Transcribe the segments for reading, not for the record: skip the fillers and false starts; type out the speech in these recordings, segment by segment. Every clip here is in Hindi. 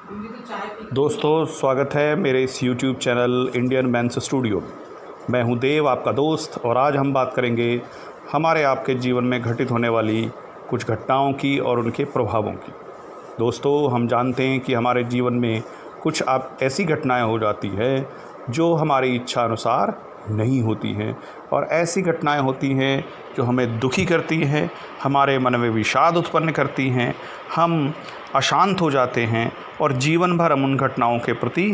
दोस्तों, स्वागत है मेरे इस YouTube channel Indian mains studio. मैं हूं देव, आपका दोस्त, और आज हम बात करेंगे हमारे आपके जीवन में घटित होने वाली कुछ घटनाओं की और उनके प्रभावों की। दोस्तों, हम जानते हैं कि हमारे जीवन में कुछ ऐसी घटनाएं हो जाती है जो हमारी इच्छा अनुसार नहीं होती हैं, और ऐसी घटनाएं होती हैं जो हमें दुखी करती हैं, हमारे मन में विषाद उत्पन्न करती हैं, हम अशांत हो जाते हैं और जीवन भर हम उन घटनाओं के प्रति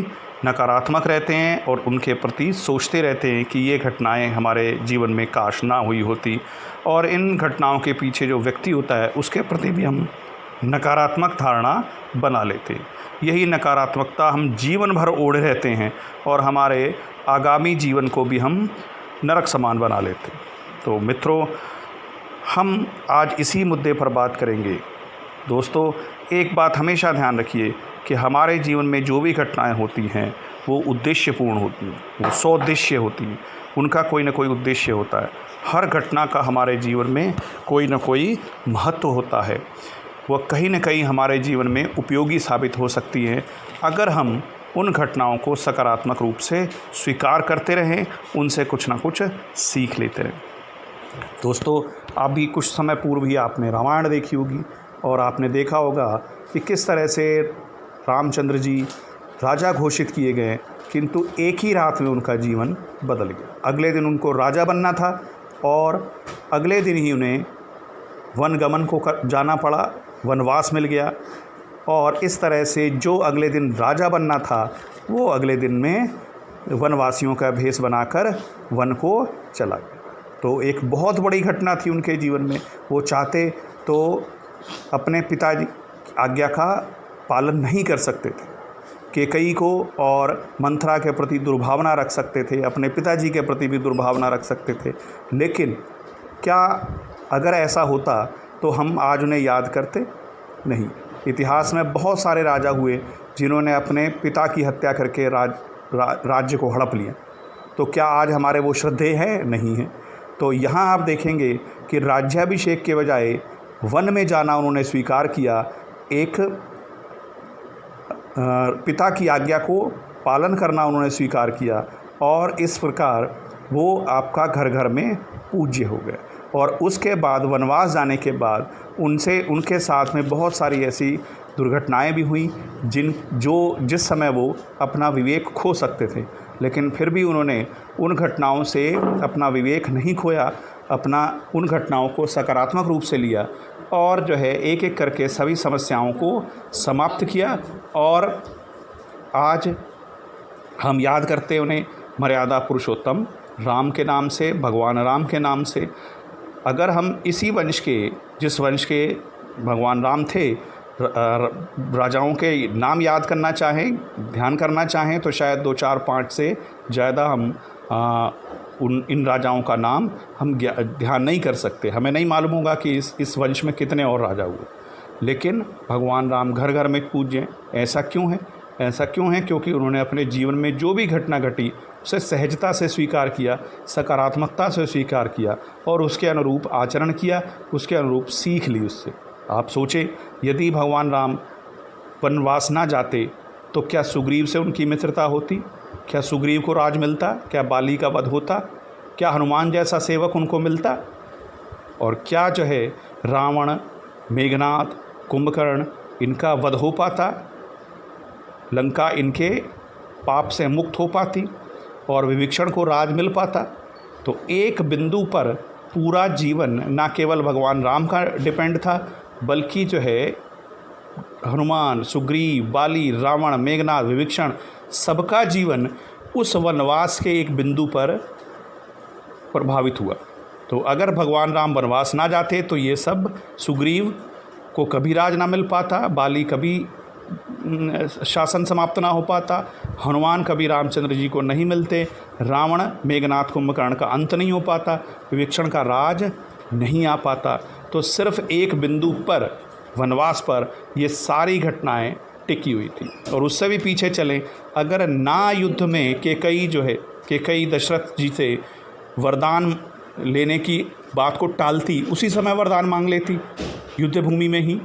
नकारात्मक रहते हैं और उनके प्रति सोचते रहते हैं कि ये घटनाएं हमारे जीवन में काश ना हुई होती। और इन घटनाओं के पीछे जो व्यक्ति होता है उसके प्रति भी हम नकारात्मक धारणा बना लेते हैं। यही नकारात्मकता हम जीवन भर ओढ़े रहते हैं और हमारे आगामी जीवन को भी हम नरक समान बना लेते हैं। तो मित्रों, हम आज इसी मुद्दे पर बात करेंगे। दोस्तों, एक बात हमेशा ध्यान रखिए कि हमारे जीवन में जो भी घटनाएं होती हैं वो उद्देश्यपूर्ण होती हैं, वो सौद्देश्य होती हैं, उनका कोई ना कोई उद्देश्य होता है। हर घटना का हमारे जीवन में कोई ना कोई महत्व होता है। वह कहीं ना कहीं हमारे जीवन में उपयोगी साबित हो सकती है अगर हम उन घटनाओं को सकारात्मक रूप से स्वीकार करते रहें, उनसे कुछ ना कुछ सीख लेते रहें। दोस्तों, अभी कुछ समय पूर्व ही आपने रामायण देखी होगी और आपने देखा होगा कि किस तरह से रामचंद्र जी राजा घोषित किए गए, किंतु एक ही रात में उनका जीवन बदल गया। अगले दिन उनको राजा बनना था और अगले दिन ही उन्हें वनगमन को जाना पड़ा, वनवास मिल गया, और इस तरह से जो अगले दिन राजा बनना था वो अगले दिन में वनवासियों का भेष बनाकर वन को चला गया। तो एक बहुत बड़ी घटना थी उनके जीवन में। वो चाहते तो अपने पिताजी आज्ञा का पालन नहीं कर सकते थे, कैकेयी को और मंथरा के प्रति दुर्भावना रख सकते थे, अपने पिताजी के प्रति भी दुर्भावना रख सकते थे, लेकिन क्या अगर ऐसा होता तो हम आज उन्हें याद करते? नहीं। इतिहास में बहुत सारे राजा हुए जिन्होंने अपने पिता की हत्या करके राज्य को हड़प लिया। तो क्या आज हमारे वो श्रद्धेय है? नहीं है। तो यहाँ आप देखेंगे कि राज्याभिषेक के बजाय वन में जाना उन्होंने स्वीकार किया, एक पिता की आज्ञा को पालन करना उन्होंने स्वीकार किया, और इस प्रकार वो आपका घर घर में पूज्य हो गए। और उसके बाद वनवास जाने के बाद उनके साथ में बहुत सारी ऐसी दुर्घटनाएं भी हुई जिस समय वो अपना विवेक खो सकते थे, लेकिन फिर भी उन्होंने उन घटनाओं से अपना विवेक नहीं खोया, उन घटनाओं को सकारात्मक रूप से लिया और जो है एक एक करके सभी समस्याओं को समाप्त किया। और आज हम याद करते उन्हें मर्यादा पुरुषोत्तम राम के नाम से, भगवान राम के नाम से। अगर हम इसी वंश के, जिस वंश के भगवान राम थे, राजाओं के नाम याद करना चाहें, ध्यान करना चाहें, तो शायद 2, 4, 5 से ज़्यादा हम इन राजाओं का नाम हम ध्यान नहीं कर सकते। हमें नहीं मालूम होगा कि इस वंश में कितने और राजा हुए, लेकिन भगवान राम घर घर में पूज्य। ऐसा क्यों है? ऐसा क्यों है? क्योंकि उन्होंने अपने जीवन में जो भी घटना घटी उसे सहजता से स्वीकार किया, सकारात्मकता से स्वीकार किया और उसके अनुरूप आचरण किया, उसके अनुरूप सीख ली उससे। आप सोचें, यदि भगवान राम वनवास ना जाते तो क्या सुग्रीव से उनकी मित्रता होती? क्या सुग्रीव को राज मिलता? क्या बाली का वध होता? क्या हनुमान जैसा सेवक उनको मिलता? और क्या जो है रावण, मेघनाद, कुंभकर्ण, इनका वध हो पाता? लंका इनके पाप से मुक्त हो पाती और विभीषण को राज मिल पाता? तो एक बिंदु पर पूरा जीवन ना केवल भगवान राम का डिपेंड था, बल्कि जो है हनुमान, सुग्रीव, बाली, रावण, मेघनाद, विभीषण, सबका जीवन उस वनवास के एक बिंदु पर प्रभावित हुआ। तो अगर भगवान राम वनवास ना जाते तो ये सब, सुग्रीव को कभी राज ना मिल पाता, बाली कभी शासन समाप्त ना हो पाता, हनुमान कभी रामचंद्र जी को नहीं मिलते, रावण, मेघनाद, कुंभकर्ण का अंत नहीं हो पाता, विभीषण का राज नहीं आ पाता। तो सिर्फ एक बिंदु पर, वनवास पर, ये सारी घटनाएं टिकी हुई थी। और उससे भी पीछे चलें, अगर ना युद्ध में कैकेयी दशरथ जी से वरदान लेने की बात को टालती, उसी समय वरदान मांग लेती युद्ध भूमि में ही,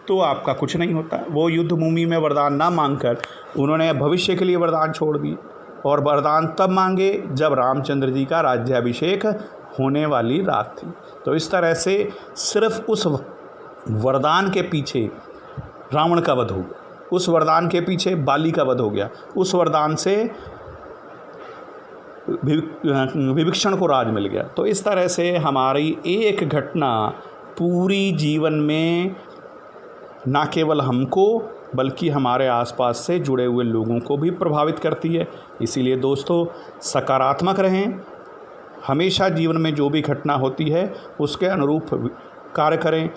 तो आपका कुछ नहीं होता। वो युद्ध भूमि में वरदान ना मांगकर उन्होंने भविष्य के लिए वरदान छोड़ दिए, और वरदान तब मांगे जब रामचंद्र जी का राज्याभिषेक होने वाली रात थी। तो इस तरह से सिर्फ उस वरदान के पीछे रावण का वध हो गया, उस वरदान के पीछे बाली का वध हो गया, उस वरदान से विभीषण को राज मिल गया। तो इस तरह से हमारी एक घटना पूरी जीवन में ना केवल हमको बल्कि हमारे आसपास से जुड़े हुए लोगों को भी प्रभावित करती है। इसीलिए दोस्तों, सकारात्मक रहें, हमेशा जीवन में जो भी घटना होती है उसके अनुरूप कार्य करें,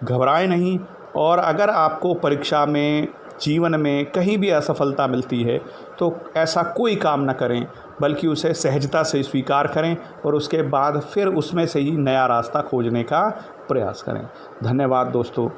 घबराएं नहीं। और अगर आपको परीक्षा में, जीवन में कहीं भी असफलता मिलती है तो ऐसा कोई काम न करें, बल्कि उसे सहजता से स्वीकार करें और उसके बाद फिर उसमें से ही नया रास्ता खोजने का प्रयास करें। धन्यवाद दोस्तों।